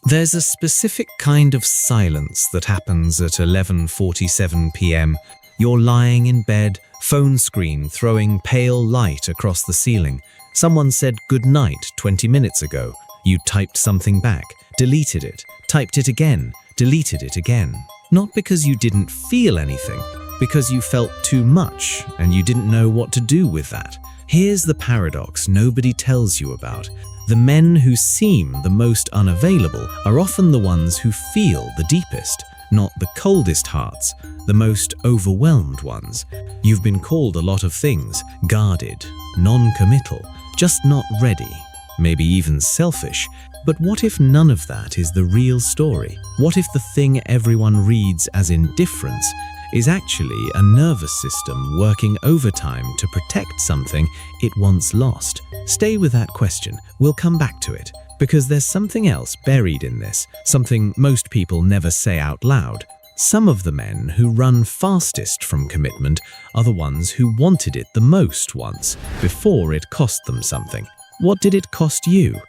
There's a specific kind of silence that happens at 11:47 p.m. You're lying in bed, phone screen throwing pale light across the ceiling. Someone said good night 20 minutes ago. You typed something back, deleted it, typed it again, deleted it again. Not because you didn't feel anything, because you felt too much and you didn't know what to do with that. Here's the paradox nobody tells you about. The men who seem the most unavailable are often the ones who feel the deepest, not the coldest hearts, the most overwhelmed ones. You've been called a lot of things: guarded, non-committal, just not ready, maybe even selfish. But what if none of that is the real story? What if the thing everyone reads as indifference is actually a nervous system working overtime to protect something it once lost? Stay with that question. We'll come back to it, because there's something else buried in this, something most people never say out loud. Some of the men who run fastest from commitment are the ones who wanted it the most once, before it cost them something. What did it cost you?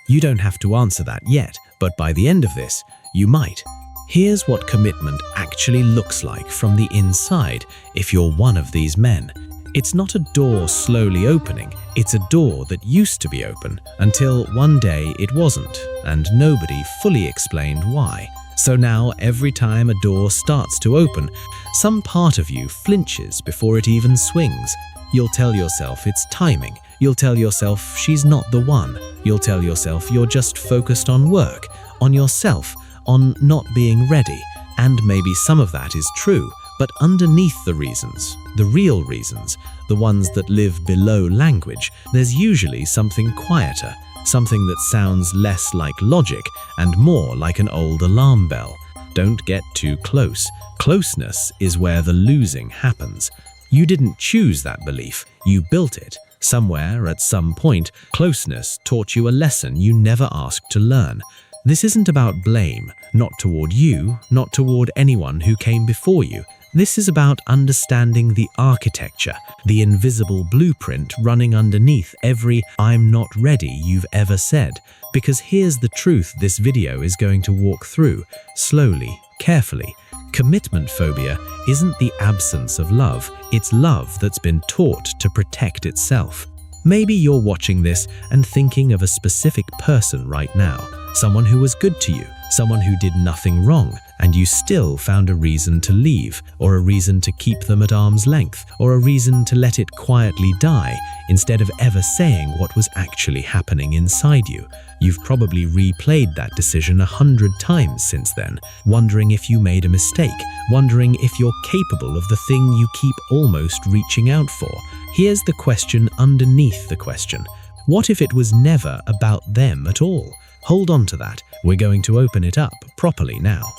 You don't have to answer that yet, but by the end of this, you might. Here's what commitment actually looks like from the inside if you're one of these men. It's not a door slowly opening, it's a door that used to be open until one day it wasn't, and nobody fully explained why. So now every time a door starts to open, some part of you flinches before it even swings. You'll tell yourself it's timing. You'll tell yourself she's not the one. You'll tell yourself you're just focused on work, on yourself, on not being ready. And maybe some of that is true, but underneath the reasons, the real reasons, the ones that live below language, there's usually something quieter, something that sounds less like logic and more like an old alarm bell. Don't get too close. Closeness is where the losing happens. You didn't choose that belief, you built it. Somewhere, at some point, closeness taught you a lesson you never asked to learn. This isn't about blame, not toward you, not toward anyone who came before you. This is about understanding the architecture, the invisible blueprint running underneath every "I'm not ready" you've ever said. Because here's the truth this video is going to walk through, slowly, carefully. Commitment phobia isn't the absence of love, it's love that's been taught to protect itself. Maybe you're watching this and thinking of a specific person right now, someone who was good to you, someone who did nothing wrong, and you still found a reason to leave, or a reason to keep them at arm's length, or a reason to let it quietly die, instead of ever saying what was actually happening inside you. You've probably replayed that decision 100 times since then, wondering if you made a mistake, wondering if you're capable of the thing you keep almost reaching out for. Here's the question underneath the question. What if it was never about them at all? Hold on to that. We're going to open it up properly now.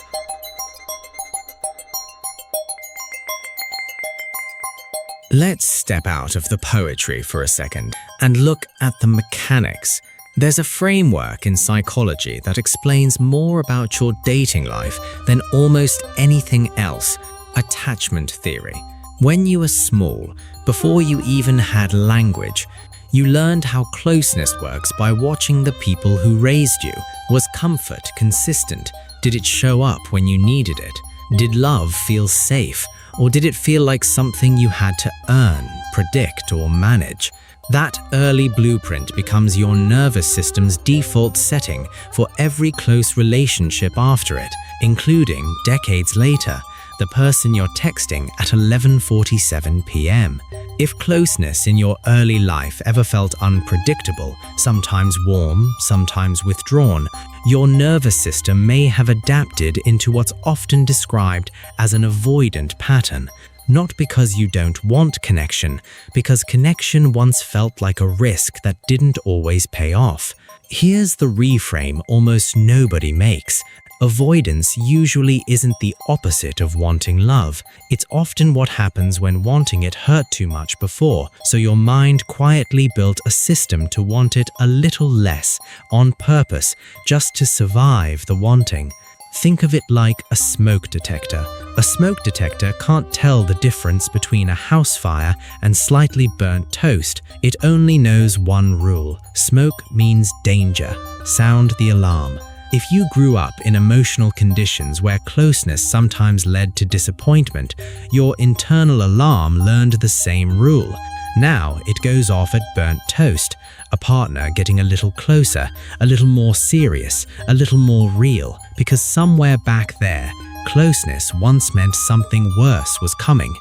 Let's step out of the poetry for a second and look at the mechanics. There's a framework in psychology that explains more about your dating life than almost anything else: attachment theory. When you were small, before you even had language, you learned how closeness works by watching the people who raised you. Was comfort consistent? Did it show up when you needed it? Did love feel safe? Or did it feel like something you had to earn, predict, or manage? That early blueprint becomes your nervous system's default setting for every close relationship after it, including, decades later, the person you're texting at 11:47 p.m. If closeness in your early life ever felt unpredictable, sometimes warm, sometimes withdrawn, your nervous system may have adapted into what's often described as an avoidant pattern. Not because you don't want connection, because connection once felt like a risk that didn't always pay off. Here's the reframe almost nobody makes. Avoidance usually isn't the opposite of wanting love. It's often what happens when wanting it hurt too much before, so your mind quietly built a system to want it a little less, on purpose, just to survive the wanting. Think of it like a smoke detector. A smoke detector can't tell the difference between a house fire and slightly burnt toast. It only knows one rule: smoke means danger. Sound the alarm. If you grew up in emotional conditions where closeness sometimes led to disappointment, your internal alarm learned the same rule. Now it goes off at burnt toast, a partner getting a little closer, a little more serious, a little more real, because somewhere back there, closeness once meant something worse was coming.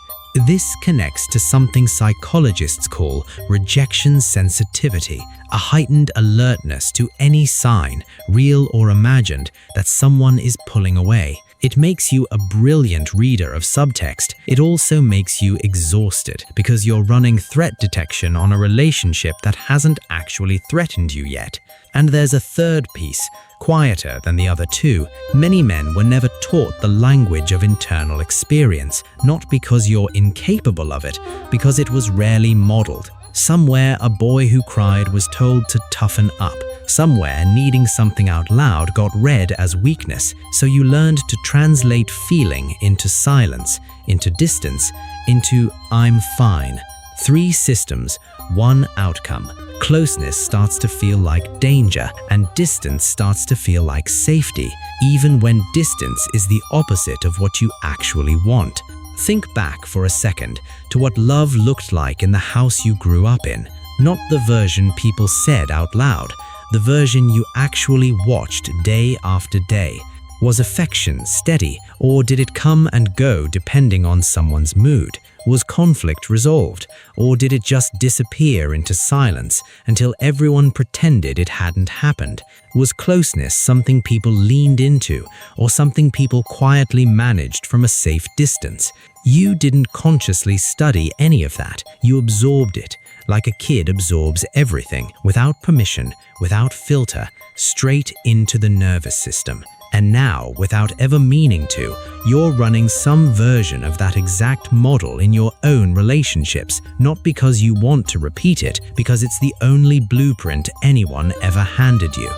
This connects to something psychologists call rejection sensitivity, a heightened alertness to any sign, real or imagined, that someone is pulling away. It makes you a brilliant reader of subtext. It also makes you exhausted because you're running threat detection on a relationship that hasn't actually threatened you yet. And there's a third piece, quieter than the other two. Many men were never taught the language of internal experience, not because you're incapable of it, because it was rarely modeled. Somewhere, a boy who cried was told to toughen up. Somewhere, needing something out loud got read as weakness, so you learned to translate feeling into silence, into distance, into "I'm fine." 3 systems, 1 outcome. Closeness starts to feel like danger, and distance starts to feel like safety, even when distance is the opposite of what you actually want. Think back for a second to what love looked like in the house you grew up in, not the version people said out loud, the version you actually watched day after day. Was affection steady, or did it come and go depending on someone's mood? Was conflict resolved, or did it just disappear into silence until everyone pretended it hadn't happened? Was closeness something people leaned into, or something people quietly managed from a safe distance? You didn't consciously study any of that. You absorbed it, like a kid absorbs everything, without permission, without filter, straight into the nervous system. And now, without ever meaning to, you're running some version of that exact model in your own relationships, not because you want to repeat it, because it's the only blueprint anyone ever handed you.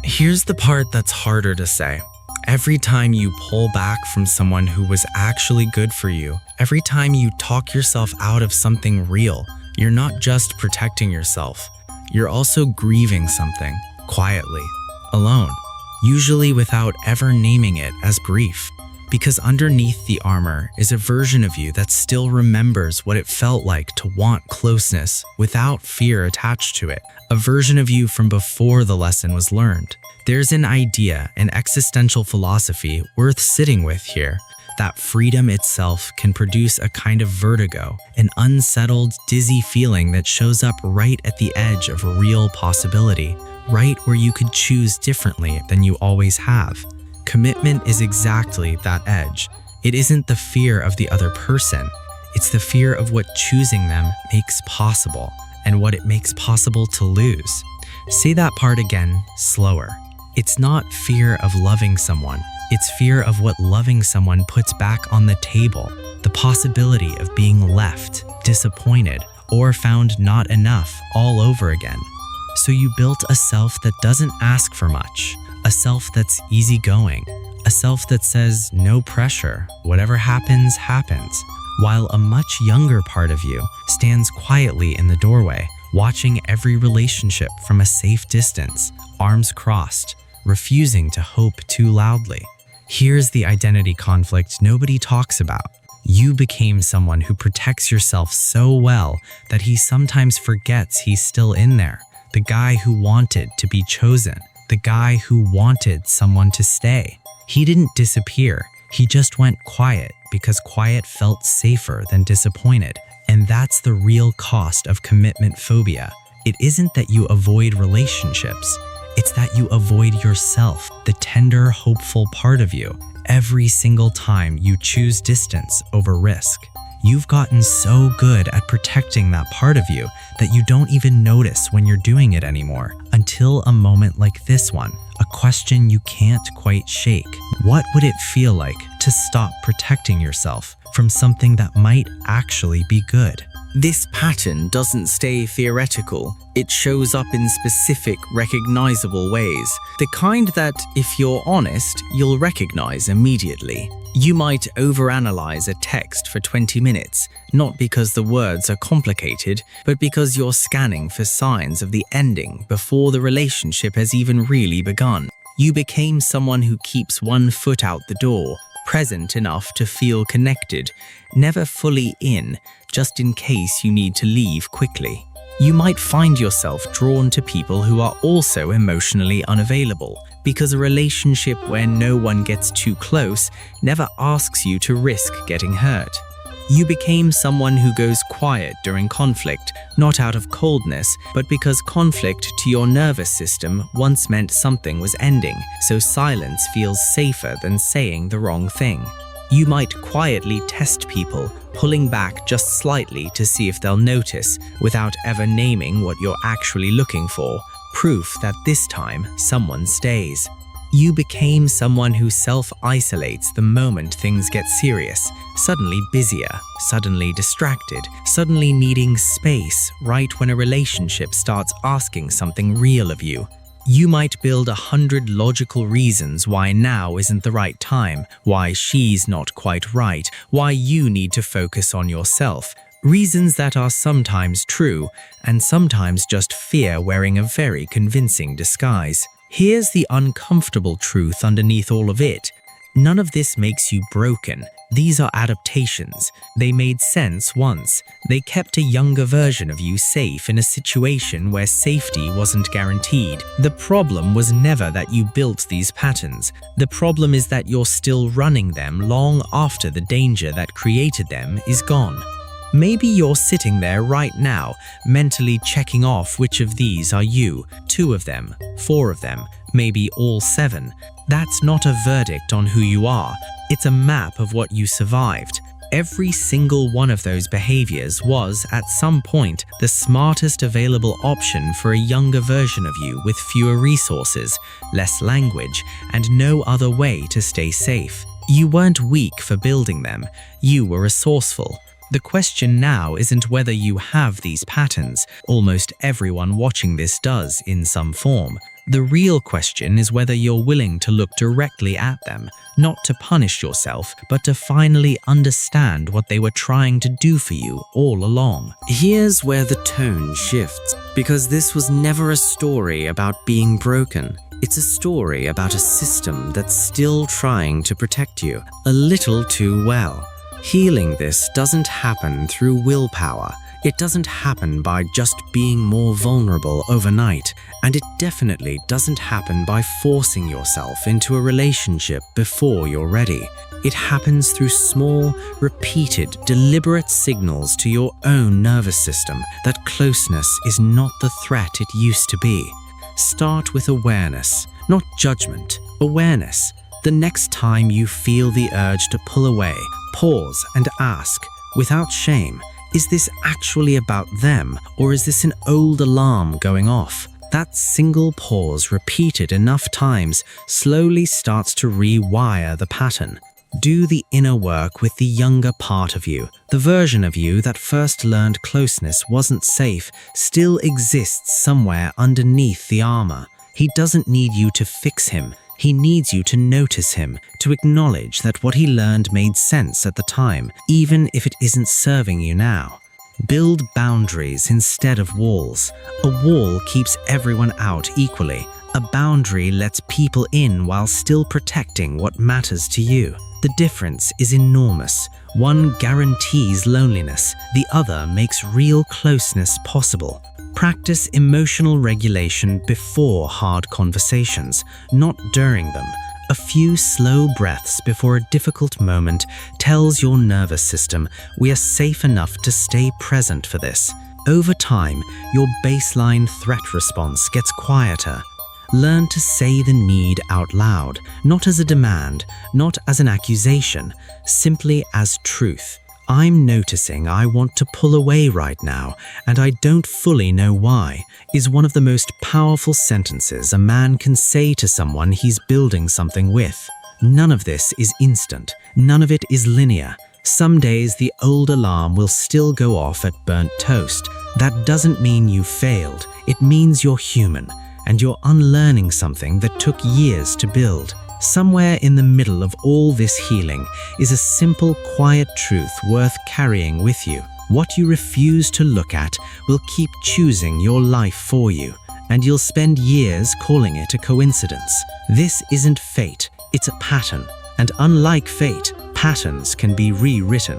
Here's the part that's harder to say. Every time you pull back from someone who was actually good for you, every time you talk yourself out of something real, you're not just protecting yourself. You're also grieving something, quietly, alone, usually without ever naming it as grief. Because underneath the armor is a version of you that still remembers what it felt like to want closeness without fear attached to it, a version of you from before the lesson was learned. There's an idea, an existential philosophy worth sitting with here, that freedom itself can produce a kind of vertigo, an unsettled, dizzy feeling that shows up right at the edge of real possibility, right where you could choose differently than you always have. Commitment is exactly that edge. It isn't the fear of the other person, it's the fear of what choosing them makes possible, and what it makes possible to lose. Say that part again, slower. It's not fear of loving someone. It's fear of what loving someone puts back on the table, the possibility of being left, disappointed, or found not enough all over again. So you built a self that doesn't ask for much, a self that's easygoing, a self that says no pressure, whatever happens, happens, while a much younger part of you stands quietly in the doorway, watching every relationship from a safe distance, arms crossed, refusing to hope too loudly. Here's the identity conflict nobody talks about. You became someone who protects yourself so well that he sometimes forgets he's still in there. The guy who wanted to be chosen. The guy who wanted someone to stay. He didn't disappear. He just went quiet because quiet felt safer than disappointed. And that's the real cost of commitment phobia. It isn't that you avoid relationships. It's that you avoid yourself, the tender, hopeful part of you, every single time you choose distance over risk. You've gotten so good at protecting that part of you that you don't even notice when you're doing it anymore, until a moment like this one, a question you can't quite shake. What would it feel like to stop protecting yourself from something that might actually be good? This pattern doesn't stay theoretical. It shows up in specific, recognizable ways. The kind that, if you're honest, you'll recognize immediately. You might overanalyze a text for 20 minutes, not because the words are complicated, but because you're scanning for signs of the ending before the relationship has even really begun. You became someone who keeps one foot out the door, present enough to feel connected, never fully in, just in case you need to leave quickly. You might find yourself drawn to people who are also emotionally unavailable, because a relationship where no one gets too close never asks you to risk getting hurt. You became someone who goes quiet during conflict, not out of coldness, but because conflict to your nervous system once meant something was ending, so silence feels safer than saying the wrong thing. You might quietly test people, pulling back just slightly to see if they'll notice, without ever naming what you're actually looking for, proof that this time someone stays. You became someone who self-isolates the moment things get serious, suddenly busier, suddenly distracted, suddenly needing space right when a relationship starts asking something real of you. You might build 100 logical reasons why now isn't the right time, why she's not quite right, why you need to focus on yourself. Reasons that are sometimes true, and sometimes just fear wearing a very convincing disguise. Here's the uncomfortable truth underneath all of it. None of this makes you broken. These are adaptations. They made sense once. They kept a younger version of you safe in a situation where safety wasn't guaranteed. The problem was never that you built these patterns. The problem is that you're still running them long after the danger that created them is gone. Maybe you're sitting there right now, mentally checking off which of these are you, 2 of them, 4 of them, maybe all 7. That's not a verdict on who you are. It's a map of what you survived. Every single one of those behaviors was, at some point, the smartest available option for a younger version of you with fewer resources, less language, and no other way to stay safe. You weren't weak for building them. You were resourceful. The question now isn't whether you have these patterns. Almost everyone watching this does in some form. The real question is whether you're willing to look directly at them, not to punish yourself, but to finally understand what they were trying to do for you all along. Here's where the tone shifts, because this was never a story about being broken. It's a story about a system that's still trying to protect you a little too well. Healing this doesn't happen through willpower. It doesn't happen by just being more vulnerable overnight, and it definitely doesn't happen by forcing yourself into a relationship before you're ready. It happens through small, repeated, deliberate signals to your own nervous system that closeness is not the threat it used to be. Start with awareness, not judgment. Awareness. The next time you feel the urge to pull away, pause and ask, without shame, is this actually about them, or is this an old alarm going off? That single pause repeated enough times slowly starts to rewire the pattern. Do the inner work with the younger part of you. The version of you that first learned closeness wasn't safe still exists somewhere underneath the armor. He doesn't need you to fix him. He needs you to notice him, to acknowledge that what he learned made sense at the time, even if it isn't serving you now. Build boundaries instead of walls. A wall keeps everyone out equally. A boundary lets people in while still protecting what matters to you. The difference is enormous. One guarantees loneliness, the other makes real closeness possible. Practice emotional regulation before hard conversations, not during them. A few slow breaths before a difficult moment tells your nervous system we are safe enough to stay present for this. Over time, your baseline threat response gets quieter. Learn to say the need out loud, not as a demand, not as an accusation, simply as truth. I'm noticing I want to pull away right now, and I don't fully know why, is one of the most powerful sentences a man can say to someone he's building something with. None of this is instant. None of it is linear. Some days the old alarm will still go off at burnt toast. That doesn't mean you failed. It means you're human, and you're unlearning something that took years to build. Somewhere in the middle of all this healing is a simple, quiet truth worth carrying with you. What you refuse to look at will keep choosing your life for you, and you'll spend years calling it a coincidence. This isn't fate, it's a pattern, and unlike fate, patterns can be rewritten.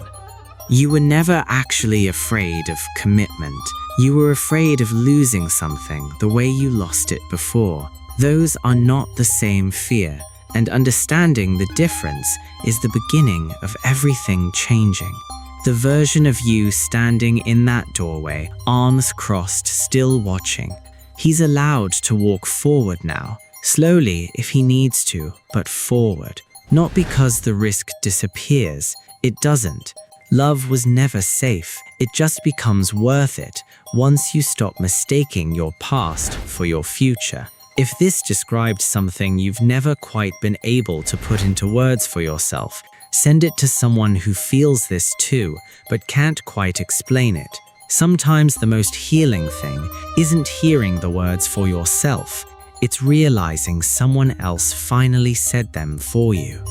You were never actually afraid of commitment. You were afraid of losing something the way you lost it before. Those are not the same fear, and understanding the difference is the beginning of everything changing. The version of you standing in that doorway, arms crossed, still watching. He's allowed to walk forward now, slowly if he needs to, but forward. Not because the risk disappears, it doesn't. Love was never safe, it just becomes worth it once you stop mistaking your past for your future. If this described something you've never quite been able to put into words for yourself, send it to someone who feels this too, but can't quite explain it. Sometimes the most healing thing isn't hearing the words for yourself, it's realizing someone else finally said them for you.